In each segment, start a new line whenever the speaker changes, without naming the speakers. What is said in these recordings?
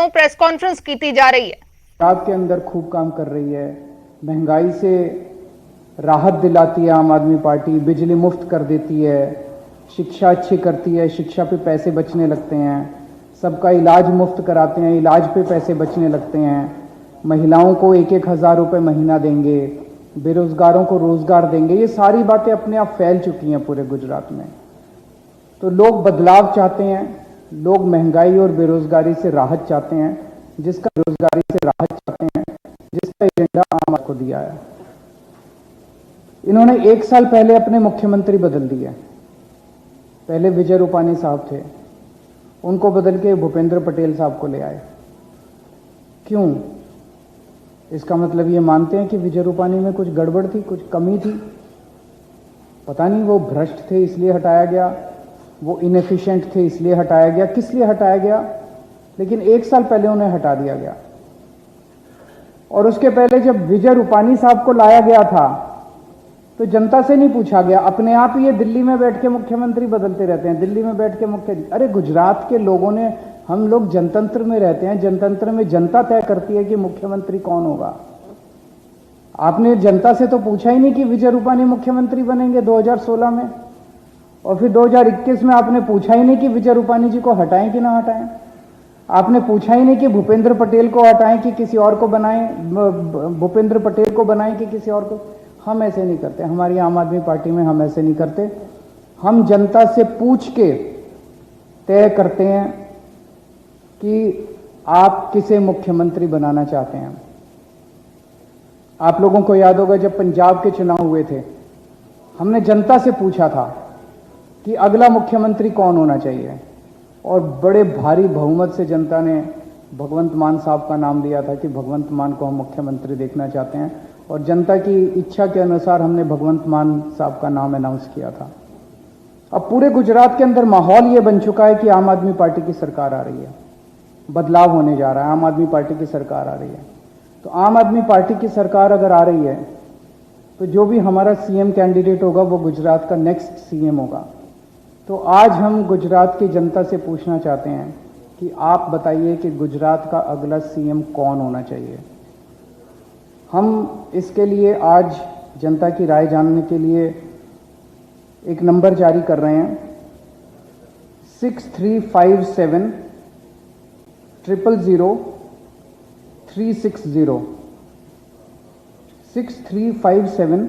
ਵੱਲੋਂ press conference ਕੀਤੀ ਜਾ ਰਹੀ ਹੈ।
पंजाब के अंदर खूब काम कर रही है, महंगाई से राहत दिलाती है आम आदमी पार्टी, बिजली मुफ्त कर देती है, शिक्षा अच्छी करती है, शिक्षा पे पैसे बचने लगते हैं, सबका इलाज मुफ्त कराते हैं, इलाज पे पैसे बचने लगते हैं, महिलाओं को 1-1 हज़ार रुपये महीना देंगे, बेरोज़गारों को रोज़गार देंगे। ये सारी बातें अपने आप फैल चुकी हैं पूरे गुजरात में। तो लोग बदलाव चाहते हैं, लोग महंगाई और बेरोज़गारी से राहत चाहते हैं, जिसका बेरोज़गारी से राहत चाहते हैं, जिसका एजेंडा आम आदमी को दिया है। इन्होंने 1 साल पहले अपने मुख्यमंत्री बदल दिए। पहले विजय रूपानी साहब थे, उनको बदल के भूपेंद्र पटेल साहब को ले आए। क्यों? इसका मतलब ये मानते हैं कि विजय रूपानी में कुछ गड़बड़ थी, कुछ कमी थी, पता नहीं, वो भ्रष्ट थे इसलिए हटाया गया, वो इनएफिशिएंट थे इसलिए हटाया गया, किस लिए हटाया गया, लेकिन 1 साल पहले उन्हें हटा दिया गया। और उसके पहले जब विजय रूपानी साहब को लाया गया था तो जनता से नहीं पूछा गया, अपने आप ही ये दिल्ली में बैठ के मुख्यमंत्री बदलते रहते हैं, दिल्ली में बैठ के अरे गुजरात के लोगों ने, हम लोग जनतंत्र में रहते हैं, जनतंत्र में जनता तय करती है कि मुख्यमंत्री कौन होगा। आपने जनता से तो पूछा ही नहीं कि विजय रूपानी मुख्यमंत्री बनेंगे 2016 में, और फिर 2021 में आपने पूछा ही नहीं कि विजय रूपानी जी को हटाएं कि ना हटाएं। आपने पूछा ही नहीं कि भूपेंद्र पटेल को हटाएं कि किसी और को बनाएं, भूपेंद्र पटेल को बनाएं कि किसी और को। हम ऐसे नहीं करते, हमारी आम आदमी पार्टी में हम ऐसे नहीं करते। हम जनता से पूछ के तय करते हैं कि आप किसे मुख्यमंत्री बनाना चाहते हैं। आप लोगों को याद होगा जब पंजाब के चुनाव हुए थे, हमने जनता से पूछा था कि अगला मुख्यमंत्री कौन होना चाहिए, और बड़े भारी बहुमत से जनता ने भगवंत मान साहब का नाम दिया था कि भगवंत मान को हम मुख्यमंत्री देखना चाहते हैं, और जनता की इच्छा के अनुसार हमने भगवंत मान साहब का नाम अनाउंस किया था। अब पूरे गुजरात के अंदर माहौल ये बन चुका है कि आम आदमी पार्टी की सरकार आ रही है, बदलाव होने जा रहा है, आम आदमी पार्टी की सरकार आ रही है। तो आम आदमी पार्टी की सरकार अगर आ रही है तो जो भी हमारा सीएम कैंडिडेट होगा वो गुजरात का नेक्स्ट सीएम होगा। तो आज हम गुजरात की जनता से पूछना चाहते हैं कि आप बताइए कि गुजरात का अगला सीएम कौन होना चाहिए। हम इसके लिए आज जनता की राय जानने के लिए एक नंबर जारी कर रहे हैं, 6357 000 360, 6357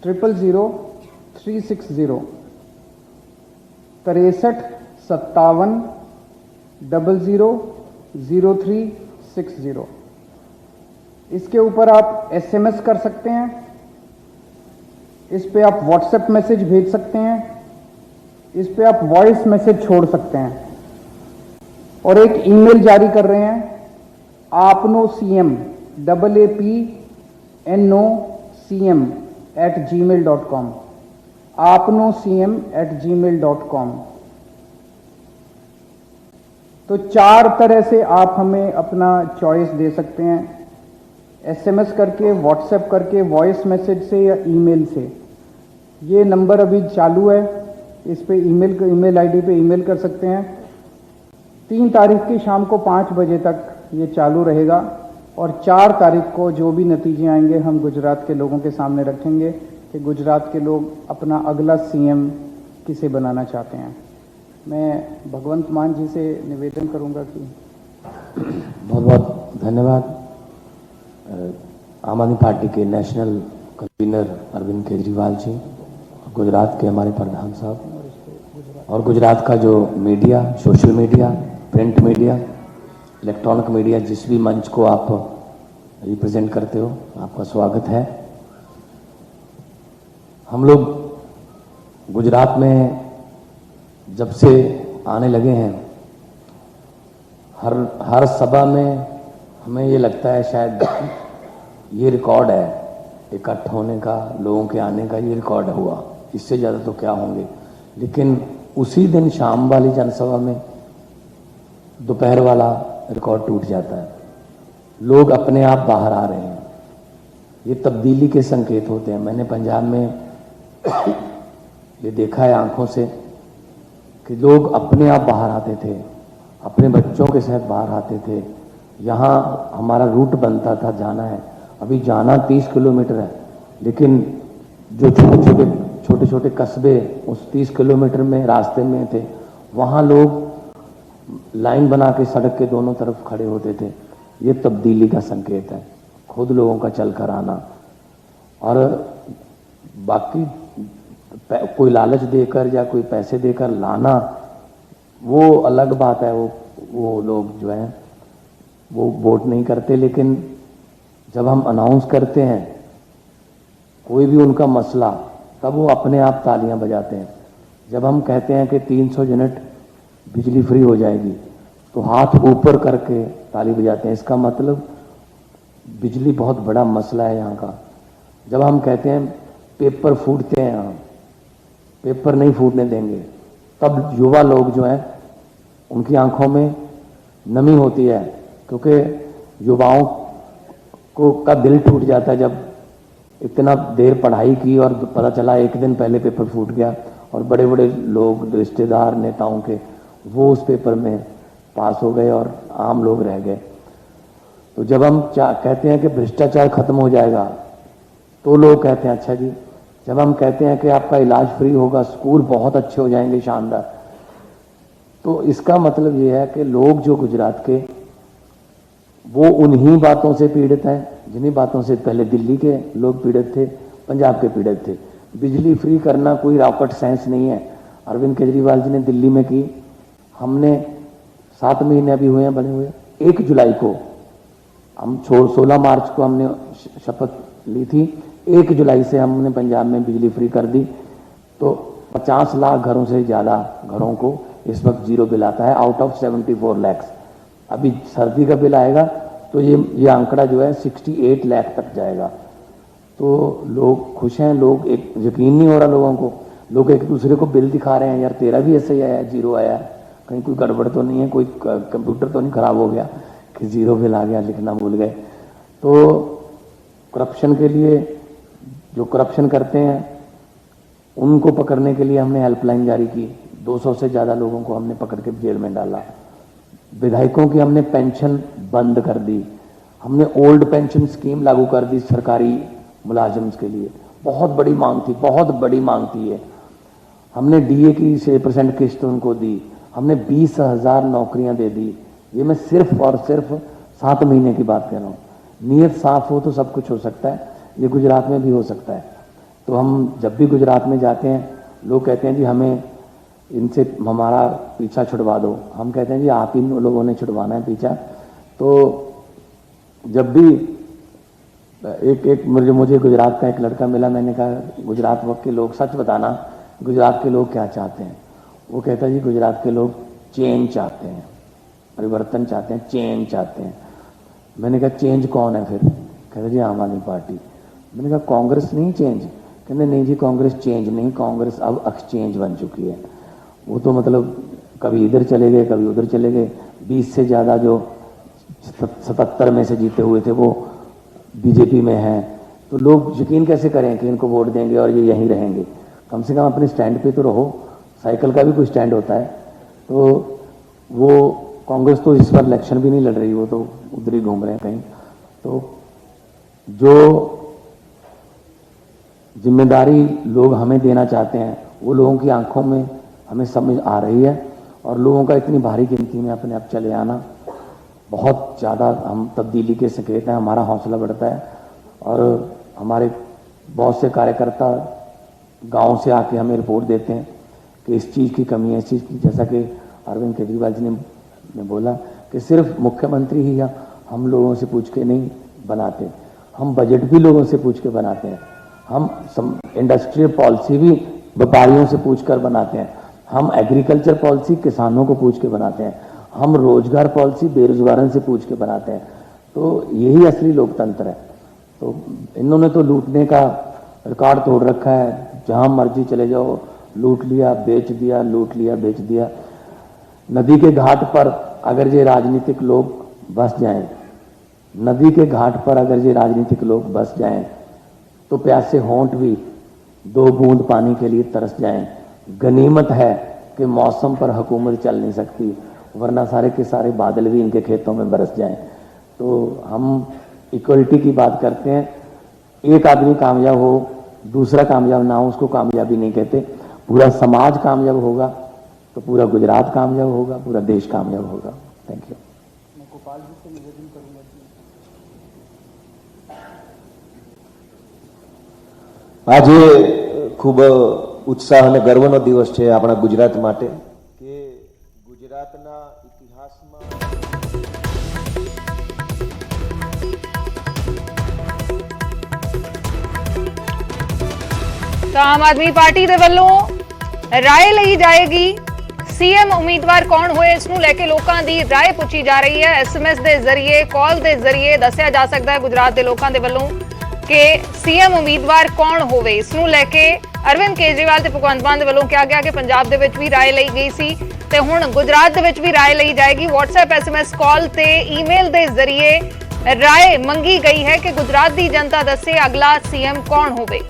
000 360, 63 57 00 0360। इसके ऊपर आप एसएमएस कर सकते हैं, इस पे आप व्हाट्सएप मैसेज भेज सकते हैं, इस पे आप वॉइस मैसेज छोड़ सकते हैं, और एक ईमेल जारी कर रहे हैं, apnocm apnocm@gmail.com, apnocm@gmail.com। तो 4 तरह से आप हमें अपना चॉइस दे सकते हैं, एसएमएस करके, व्हाट्सएप करके, वॉइस मैसेज से या ईमेल से। ये नंबर अभी चालू है, इस पे ईमेल आईडी पे ईमेल कर सकते हैं। 3 तारीख की शाम को 5 बजे तक ये चालू रहेगा, और 4 तारीख को जो भी नतीजे आएंगे हम गुजरात के लोगों के सामने रखेंगे कि गुजरात के लोग अपना अगला सीएम किसे बनाना चाहते हैं। मैं भगवंत मान जी से निवेदन करूंगा कि
बहुत बहुत धन्यवाद। आम आदमी पार्टी के नेशनल कन्वीनर अरविंद केजरीवाल जी, गुजरात के हमारे प्रधान साहब, और गुजरात का जो media, social media, print media, electronic media, जिस भी मंच को आप रिप्रेजेंट करते हो, आपका स्वागत है। हम लोग गुजरात में जब से आने लगे हैं, हर सभा में हमें ये लगता है शायद ये रिकॉर्ड है इकट्ठ होने का, लोगों के आने का, ये रिकॉर्ड हुआ, इससे ज़्यादा तो क्या होंगे। लेकिन उसी दिन शाम वाली जनसभा में दोपहर वाला रिकॉर्ड टूट जाता है, लोग अपने आप बाहर आ रहे हैं। ये तब्दीली के संकेत होते हैं। मैंने पंजाब में ये देखा है आंखों से कि लोग अपने आप बाहर आते थे, अपने बच्चों के साथ बाहर आते थे। यहाँ हमारा रूट बनता था, जाना है, अभी जाना 30 किलोमीटर है, लेकिन जो छोटे छोटे कस्बे उस 30 किलोमीटर में रास्ते में थे, वहाँ लोग लाइन बना के सड़क के दोनों तरफ खड़े होते थे। ये तब्दीली का संकेत है, खुद लोगों का चल कर आना। और बाकी कोई लालच देकर या कोई पैसे देकर लाना वो अलग बात है। वो लोग जो हैं वो वोट नहीं करते, लेकिन जब हम अनाउंस करते हैं कोई भी उनका मसला, तब वो अपने आप तालियां बजाते हैं। जब हम कहते हैं कि 300 यूनिट बिजली फ्री हो जाएगी, तो हाथ ऊपर करके ताली बजाते हैं। इसका मतलब बिजली बहुत बड़ा मसला है यहाँ का। जब हम कहते हैं पेपर फूटते हैं यहाँ, पेपर नहीं फूटने देंगे, तब युवा लोग जो हैं उनकी आंखों में नमी होती है, क्योंकि युवाओं को का दिल टूट जाता है जब इतना देर पढ़ाई की और पता चला एक दिन पहले पेपर फूट गया और बड़े बड़े लोग, रिश्तेदार, नेताओं के, वो उस पेपर में पास हो गए और आम लोग रह गए। तो जब हम कहते हैं कि भ्रष्टाचार खत्म हो जाएगा, तो लोग कहते हैं अच्छा जी। जब हम कहते हैं कि आपका इलाज फ्री होगा, स्कूल बहुत अच्छे हो जाएंगे, शानदार, तो इसका मतलब ये है कि लोग जो गुजरात के, वो उन्हीं बातों से पीड़ित हैं जिन्हीं बातों से पहले दिल्ली के लोग पीड़ित थे, पंजाब के पीड़ित थे। बिजली फ्री करना कोई रॉकेट साइंस नहीं है। अरविंद केजरीवाल जी ने दिल्ली में की, हमने 7 महीने अभी हुए हैं बने हुए। 1 जुलाई को हम 16 मार्च को हमने शपथ ली थी, 1 जुलाई से हमने पंजाब में बिजली फ्री कर दी। तो 50 लाख घरों से ज़्यादा घरों को इस वक्त जीरो बिल आता है, आउट ऑफ 74 लैक्स। अभी सर्दी का बिल आएगा तो ये आंकड़ा जो है 68 लाख तक जाएगा। तो लोग खुश हैं, लोग, एक यकीन नहीं हो रहा लोगों को, लोग एक दूसरे को बिल दिखा रहे हैं, यार तेरा भी ऐसे ही आया, जीरो आया, कहीं कोई गड़बड़ तो नहीं है, कोई कंप्यूटर तो नहीं खराब हो गया कि जीरो बिल आ गया, लिखना भूल गए। तो करप्शन के लिए, जो करप्शन करते हैं उनको पकड़ने के लिए हमने हेल्पलाइन जारी की, 200 से ज़्यादा लोगों को हमने पकड़ के जेल में डाला। विधायकों की हमने पेंशन बंद कर दी, हमने ओल्ड पेंशन स्कीम लागू कर दी सरकारी मुलाजिम के लिए। बहुत बड़ी मांग थी, बहुत बड़ी मांग थी ये। हमने डीए की 6% किस्त उनको दी, हमने 20,000 नौकरियां दे दी। ये मैं सिर्फ और सिर्फ 7 महीने की बात कर रहा हूँ। नीयत साफ हो तो सब कुछ हो सकता है, ये गुजरात में भी हो सकता है। तो हम जब भी गुजरात में जाते हैं, लोग कहते हैं जी हमें इनसे हमारा पीछा छुड़वा दो। हम कहते हैं जी आप ही लोगों ने छुड़वाना है पीछा। तो जब भी मुझे गुजरात का एक लड़का मिला, मैंने कहा गुजरात के लोग, सच बताना गुजरात के लोग क्या चाहते हैं? वो कहता है जी गुजरात के लोग चेंज चाहते हैं, परिवर्तन चाहते हैं, चेंज चाहते हैं। मैंने कहा चेंज कौन है फिर? कहते जी आम आदमी पार्टी। मैंने कहा कांग्रेस नहीं चेंज? कहते नहीं जी कांग्रेस चेंज नहीं, कांग्रेस अब एक्सचेंज बन चुकी है। वो तो मतलब कभी इधर चले गए, कभी उधर चले गए। 20 से ज़्यादा जो 77 में से जीते हुए थे वो बीजेपी में हैं। तो लोग यकीन कैसे करें कि इनको वोट देंगे और ये यहीं रहेंगे? कम से कम अपने स्टैंड पे तो रहो, साइकिल का भी कोई स्टैंड होता है। तो वो कांग्रेस तो इस बार इलेक्शन भी नहीं लड़ रही, वो तो उधर ही घूम रहे हैं कहीं। तो जो जिम्मेदारी लोग हमें देना चाहते हैं वो लोगों की आंखों में हमें समझ आ रही है, और लोगों का इतनी भारी गिनती में अपने आप चले आना बहुत ज़्यादा हम तब्दीली के संकेत हैं। हमारा हौसला बढ़ता है और हमारे बहुत से कार्यकर्ता गांव से आके हमें रिपोर्ट देते हैं कि इस चीज़ की कमी है, इस चीज़ की। जैसा कि अरविंद केजरीवाल जी ने बोला कि सिर्फ मुख्यमंत्री ही या हम लोगों से पूछ के नहीं बनाते, हम बजट भी लोगों से पूछ के बनाते हैं, हम इंडस्ट्रियल पॉलिसी भी व्यापारियों से पूछ कर बनाते हैं, हम एग्रीकल्चर पॉलिसी किसानों को पूछ के बनाते हैं, हम रोजगार पॉलिसी बेरोजगारों से पूछ के बनाते हैं। तो यही असली लोकतंत्र है। तो इन्होंने तो लूटने का रिकॉर्ड तोड़ रखा है, जहां मर्जी चले जाओ, लूट लिया बेच दिया, लूट लिया बेच दिया। नदी के घाट पर अगर ये राजनीतिक लोग बस जाएं, नदी के घाट पर अगर ये राजनीतिक लोग बस जाएं, तो प्यासे होंठ भी 2 बूंद पानी के लिए तरस जाएं। गनीमत है कि मौसम पर हुकूमत चल नहीं सकती, वरना सारे के सारे बादल भी इनके खेतों में बरस जाएं। तो हम इक्वलिटी की बात करते हैं, एक आदमी कामयाब हो दूसरा कामयाब ना हो उसको कामयाबी नहीं कहते। पूरा समाज कामयाब होगा तो पूरा गुजरात कामयाब होगा, पूरा देश कामयाब होगा। Thank you.
मैं गोपाल जी से निवेदन करूंगा कि
આજે ખૂબ ઉત્સાહ અને ગર્વનો દિવસ છે આપણા ગુજરાત માટે કે ગુજરાતના ઇતિહાસમાં
ਤਾਂ ਆਮ ਆਦਮੀ ਪਾਰਟੀ ਦੇ ਵੱਲੋਂ ਰਾਏ ਲਈ ਜਾਏਗੀ। ਸੀਐਮ ਉਮੀਦਵਾਰ ਕੌਣ ਹੋਏ ਇਸ ਨੂੰ ਲੈ ਕੇ ਲੋਕਾਂ ਦੀ ਰਾਏ ਪੁੱਛੀ ਜਾ ਰਹੀ ਹੈ। ਐਸਐਮਐਸ ਦੇ ਜ਼ਰੀਏ, ਕਾਲ ਦੇ ਜ਼ਰੀਏ ਦੱਸਿਆ ਜਾ ਸਕਦਾ ਹੈ ਗੁਜਰਾਤ ਦੇ ਲੋਕਾਂ ਦੇ ਵੱਲੋਂ ਕਿ ਸੀਐਮ ਉਮੀਦਵਾਰ ਕੌਣ ਹੋਵੇ। ਇਸ ਨੂੰ ਲੈ ਕੇ ਅਰਵਿੰਦ ਕੇਜਰੀਵਾਲ ਤੇ ਭਗਵੰਤ ਮਾਨ ਦੇ ਵੱਲੋਂ ਕਿਹਾ ਗਿਆ ਕਿ ਪੰਜਾਬ ਦੇ ਵਿੱਚ ਵੀ ਰਾਏ ਲਈ ਗਈ ਸੀ ਤੇ ਹੁਣ ਗੁਜਰਾਤ ਦੇ ਵਿੱਚ ਵੀ ਰਾਏ ਲਈ ਜਾਏਗੀ। WhatsApp, SMS, ਕਾਲ ਤੇ ਈਮੇਲ ਦੇ ਜ਼ਰੀਏ ਰਾਏ ਮੰਗੀ ਗਈ ਹੈ ਕਿ ਗੁਜਰਾਤ ਦੀ ਜਨਤਾ ਦੱਸੇ ਅਗਲਾ ਸੀਐਮ ਕੌਣ ਹੋਵੇ।